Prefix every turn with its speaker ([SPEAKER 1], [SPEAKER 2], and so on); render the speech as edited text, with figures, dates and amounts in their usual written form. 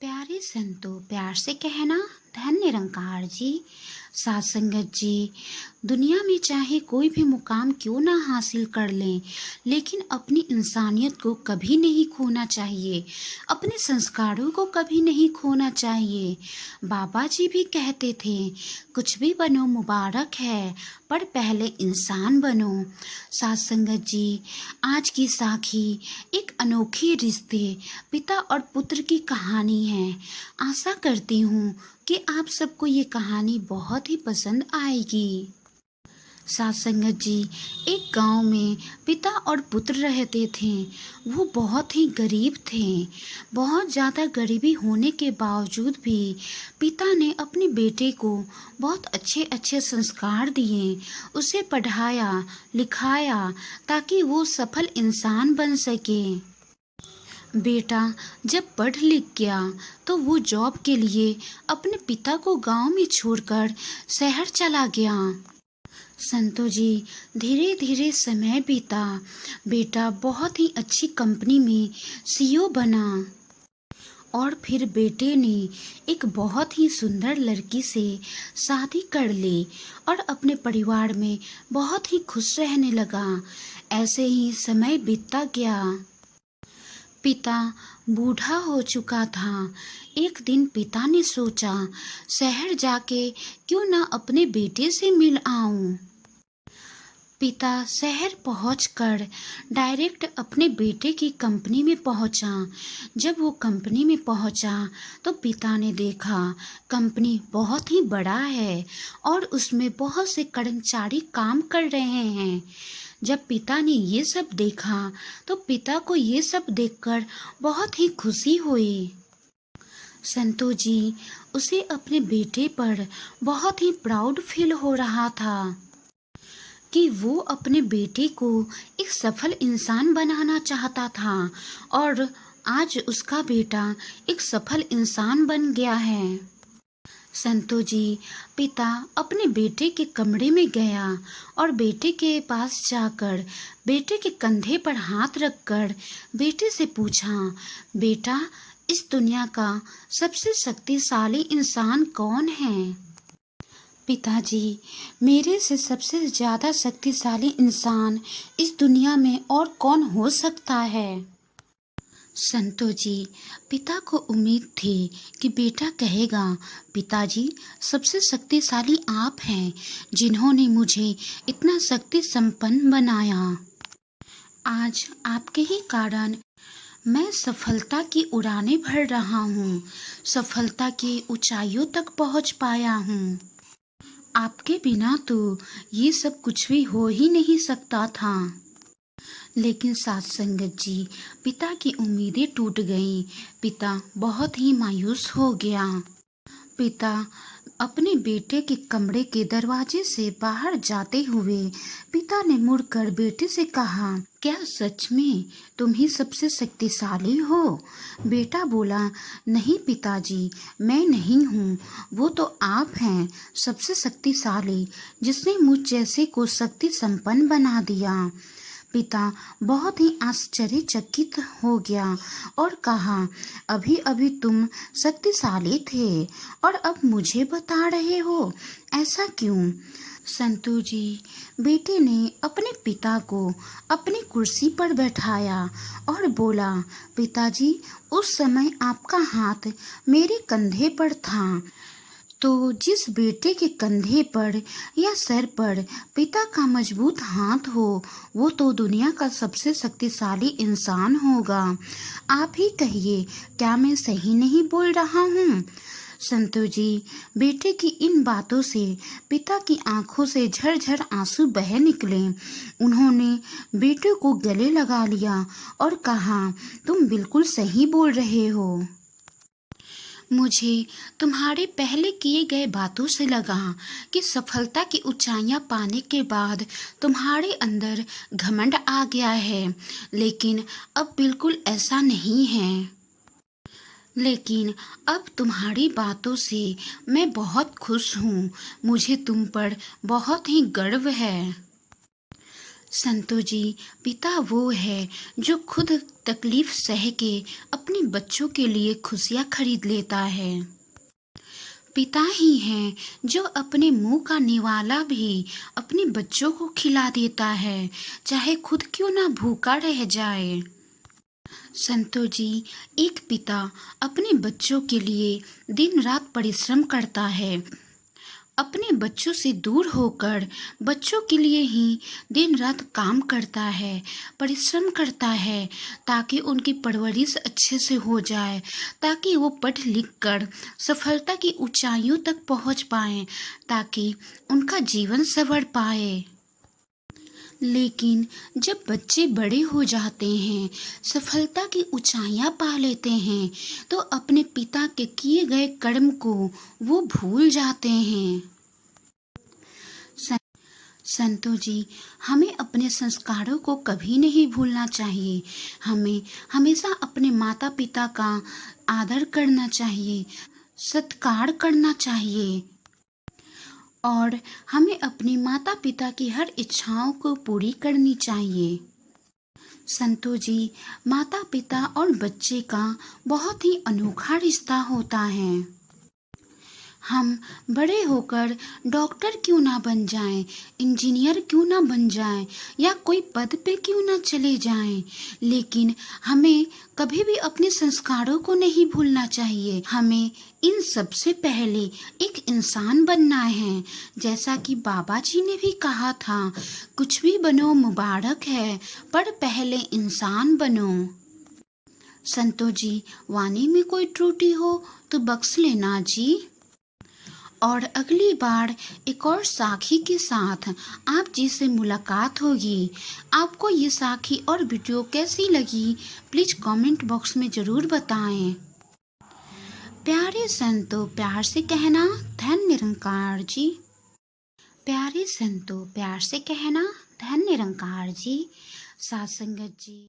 [SPEAKER 1] प्यारे संतो, प्यार से कहना। धन निरंकार जी, साथ संगत जी, दुनिया में चाहे कोई भी मुकाम क्यों ना हासिल कर लें, लेकिन अपनी इंसानियत को कभी नहीं खोना चाहिए, अपने संस्कारों को कभी नहीं खोना चाहिए। बाबा जी भी कहते थे, कुछ भी बनो मुबारक है, पर पहले इंसान बनो। साथ संगत जी, आज की साखी एक अनोखे रिश्ते, पिता और पुत्र की कहानी है। आशा करती हूँ कि आप सबको ये कहानी बहुत ही पसंद आएगी। साथ संगत जी, एक गांव में पिता और पुत्र रहते थे। वो बहुत ही गरीब थे। बहुत ज़्यादा गरीबी होने के बावजूद भी पिता ने अपने बेटे को बहुत अच्छे अच्छे संस्कार दिए, उसे पढ़ाया लिखाया ताकि वो सफल इंसान बन सके। बेटा जब पढ़ लिख गया तो वो जॉब के लिए अपने पिता को गांव में छोड़कर शहर चला गया। संतो जी, धीरे धीरे समय बीता। बेटा बहुत ही अच्छी कंपनी में सीईओ बना और फिर बेटे ने एक बहुत ही सुंदर लड़की से शादी कर ली और अपने परिवार में बहुत ही खुश रहने लगा। ऐसे ही समय बीतता गया। पिता बूढ़ा हो चुका था। एक दिन पिता ने सोचा, शहर जाके क्यों ना अपने बेटे से मिल आऊं। पिता शहर पहुंचकर डायरेक्ट अपने बेटे की कंपनी में पहुंचा। जब वो कंपनी में पहुंचा तो पिता ने देखा कंपनी बहुत ही बड़ा है और उसमें बहुत से कर्मचारी काम कर रहे हैं। जब पिता ने ये सब देखा तो पिता को ये सब देखकर बहुत ही खुशी हुई। संतो जी, उसे अपने बेटे पर बहुत ही प्राउड फील हो रहा था कि वो अपने बेटे को एक सफल इंसान बनाना चाहता था और आज उसका बेटा एक सफल इंसान बन गया है। संतो जी, पिता अपने बेटे के कमरे में गया और बेटे के पास जाकर बेटे के कंधे पर हाथ रखकर बेटे से पूछा, बेटा इस दुनिया का सबसे शक्तिशाली इंसान कौन है? पिताजी, मेरे से सबसे ज्यादा शक्तिशाली इंसान इस दुनिया में और कौन हो सकता है? संतो जी, पिता को उम्मीद थी कि बेटा कहेगा, पिताजी सबसे शक्तिशाली आप हैं जिन्होंने मुझे इतना शक्ति संपन्न बनाया। आज आपके ही कारण मैं सफलता की उड़ानें भर रहा हूँ, सफलता की ऊंचाइयों तक पहुँच पाया हूँ। आपके बिना तो ये सब कुछ भी हो ही नहीं सकता था। लेकिन साथ संगत जी, पिता की उम्मीदें टूट गईं। पिता बहुत ही मायूस हो गया। पिता अपने बेटे के कमरे के दरवाजे से बाहर जाते हुए पिता ने मुड़कर बेटे से कहा, क्या सच में तुम ही सबसे शक्तिशाली हो? बेटा बोला, नहीं पिताजी, मैं नहीं हूँ, वो तो आप हैं सबसे शक्तिशाली, जिसने मुझ जैसे को शक्ति संपन्न बना दिया। पिता बहुत ही आश्चर्यचकित हो गया और कहा, अभी अभी तुम शक्तिशाली थे और अब मुझे बता रहे हो, ऐसा क्यों? संतू जी, बेटे ने अपने पिता को अपनी कुर्सी पर बैठाया और बोला, पिताजी उस समय आपका हाथ मेरे कंधे पर था, तो जिस बेटे के कंधे पर या सर पर पिता का मजबूत हाथ हो वो तो दुनिया का सबसे शक्तिशाली इंसान होगा। आप ही कहिए, क्या मैं सही नहीं बोल रहा हूँ? संतो जी, बेटे की इन बातों से पिता की आंखों से झरझर आंसू बह निकले। उन्होंने बेटे को गले लगा लिया और कहा, तुम बिल्कुल सही बोल रहे हो। मुझे तुम्हारे पहले किए गए बातों से लगा कि सफलता की ऊंचाइयां पाने के बाद तुम्हारे अंदर घमंड आ गया है, लेकिन अब बिल्कुल ऐसा नहीं है। लेकिन अब तुम्हारी बातों से मैं बहुत खुश हूँ। मुझे तुम पर बहुत ही गर्व है। संतो जी, पिता वो है जो खुद तकलीफ सह के अपने बच्चों के लिए खुशियाँ खरीद लेता है। पिता ही हैं जो अपने मुंह का निवाला भी अपने बच्चों को खिला देता है, चाहे खुद क्यों ना भूखा रह जाए। संतो जी, एक पिता अपने बच्चों के लिए दिन रात परिश्रम करता है। अपने बच्चों से दूर होकर बच्चों के लिए ही दिन रात काम करता है, परिश्रम करता है, ताकि उनकी परवरिश अच्छे से हो जाए, ताकि वो पढ़ लिख कर सफलता की ऊंचाइयों तक पहुंच पाएं, ताकि उनका जीवन संवर पाए। लेकिन जब बच्चे बड़े हो जाते हैं, सफलता की ऊंचाइयां पा लेते हैं, तो अपने पिता के किए गए कर्म को वो भूल जाते हैं। संतो जी, हमें अपने संस्कारों को कभी नहीं भूलना चाहिए। हमें हमेशा अपने माता पिता का आदर करना चाहिए, सत्कार करना चाहिए और हमें अपने माता पिता की हर इच्छाओं को पूरी करनी चाहिए। संतो जी, माता पिता और बच्चे का बहुत ही अनोखा रिश्ता होता है। हम बड़े होकर डॉक्टर क्यों ना बन जाएं, इंजीनियर क्यों ना बन जाएं या कोई पद पे क्यों ना चले जाएं, लेकिन हमें कभी भी अपने संस्कारों को नहीं भूलना चाहिए। हमें इन सब से पहले एक इंसान बनना है। जैसा कि बाबा जी ने भी कहा था, कुछ भी बनो मुबारक है, पर पहले इंसान बनो। संतो जी, वाणी में कोई त्रुटि हो तो बख्श लेना जी। और अगली बार एक और साखी के साथ आप जी से मुलाकात होगी। आपको ये साखी और वीडियो कैसी लगी, प्लीज कमेंट बॉक्स में जरूर बताएं। प्यारे संतो, प्यार से कहना धन निरंकार जी। प्यारे संतो, प्यार से कहना धन निरंकार जी। साथ संगत जी।